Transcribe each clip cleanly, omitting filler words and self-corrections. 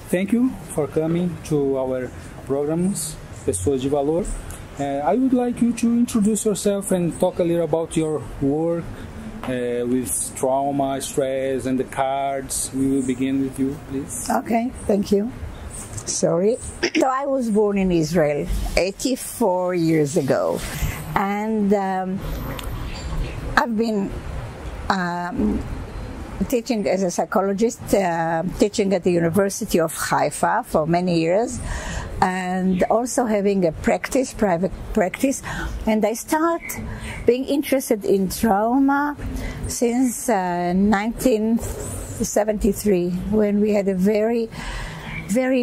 Thank you for coming to our programs, Pessoas de Valor. I would like you to introduce yourself and talk a little about your work with trauma, stress, and the cards. We will begin with you, please. Okay, thank you. Sorry. So I was born in Israel 84 years ago, and I've been teaching as a psychologist, teaching at the University of Haifa for many years, and also having a practice, private practice. And I start being interested in trauma since 1973, when we had a very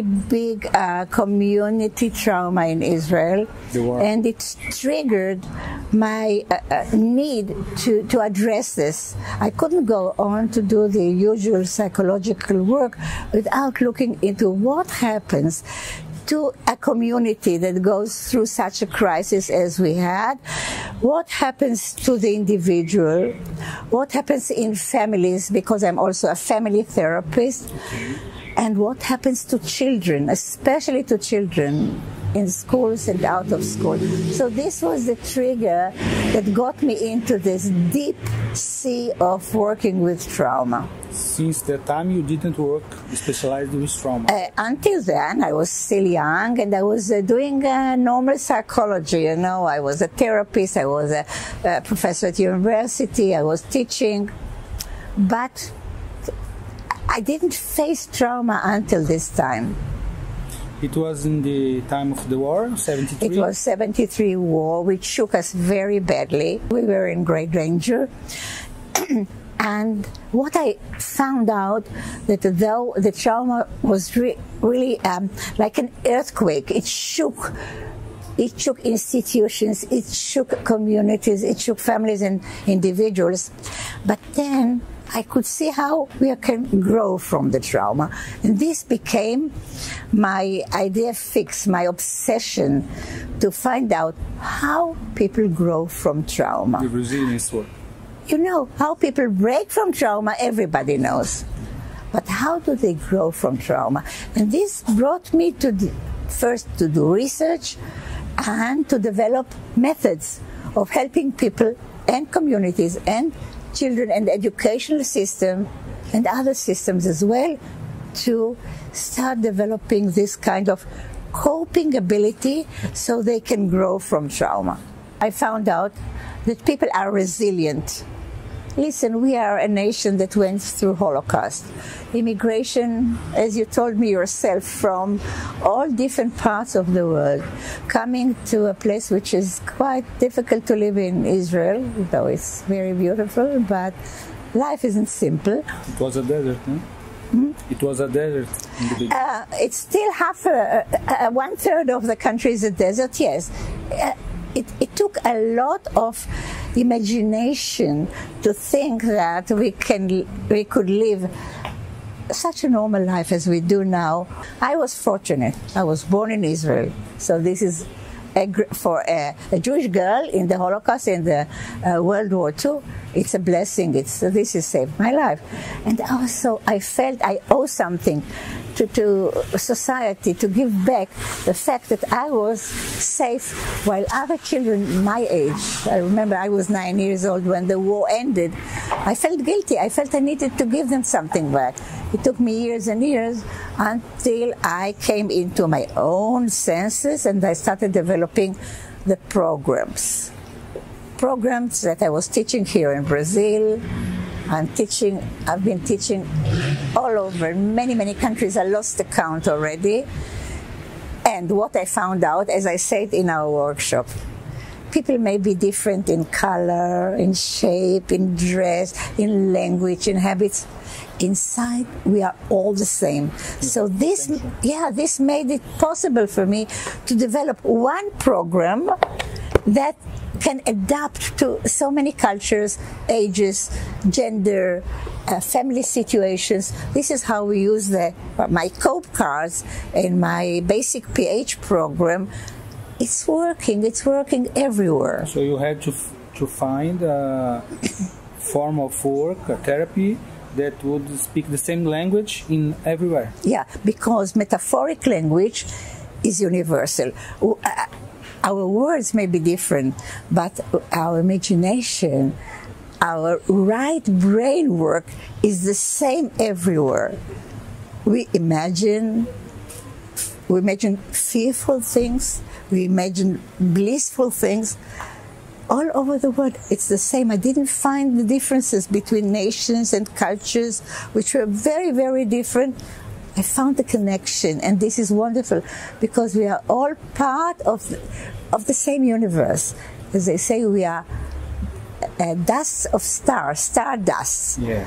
big community trauma in Israel, and it triggered my need to address this. I couldn't go on to do the usual psychological work without looking into what happens to a community that goes through such a crisis as we had, what happens to the individual, what happens in families, because I'm also a family therapist, and what happens to children, especially to children in schools and out of school. So this was the trigger that got me into this deep sea of working with trauma. Since that time you didn't work specialized with trauma? Until then, I was still young, and I was doing normal psychology. You know, I was a therapist, I was a professor at university, I was teaching, but I didn't face trauma until this time. It was in the time of the war, 73? It was 73 war, which shook us very badly. We were in great danger. And what I found out, that though the trauma was really like an earthquake, it shook institutions, it shook communities, it shook families and individuals. But then I could see how we can grow from the trauma. And this became my idea fix, my obsession, to find out how people grow from trauma. The resilience work. You know, how people break from trauma, everybody knows. But how do they grow from trauma? And this brought me to first to do research and to develop methods of helping people and communities and children and the educational system and other systems as well to start developing this kind of coping ability so they can grow from trauma. I found out that people are resilient. Listen, we are a nation that went through Holocaust. Immigration, as you told me yourself, from all different parts of the world, coming to a place which is quite difficult to live in, Israel, though it's very beautiful, but life isn't simple. It was a desert, no? It was a desert in the beginning. It's still one-third of the country is a desert, yes. It took a lot of imagination to think that we could live such a normal life as we do now. I was fortunate. I was born in Israel, so this is for a Jewish girl in the Holocaust, in the World War II. It's a blessing. This has saved my life, and also I felt I owe something to society, to give back the fact that I was safe while other children my age, I remember I was 9 years old when the war ended, I felt guilty. I felt I needed to give them something back. It took me years and years until I came into my own senses and I started developing the programs that I was teaching here in Brazil. I've been teaching all over many countries. I lost the count already. And what I found out, as I said in our workshop, people may be different in color, in shape, in dress, in language, in habits. Inside, we are all the same. So this made it possible for me to develop one program that can adapt to so many cultures, ages, gender, family situations. This is how we use my COPE cards in my basic PH program. It's working everywhere. So you had to find a form of work, a therapy, that would speak the same language in everywhere. Yeah, because metaphoric language is universal. Our words may be different, but our imagination, our right brain work is the same everywhere. We imagine fearful things, we imagine blissful things. All over the world, it's the same. I didn't find the differences between nations and cultures, which were very, very different. I found the connection, and this is wonderful because we are all part of the same universe. As they say, we are dust of stars, stardust. Yeah.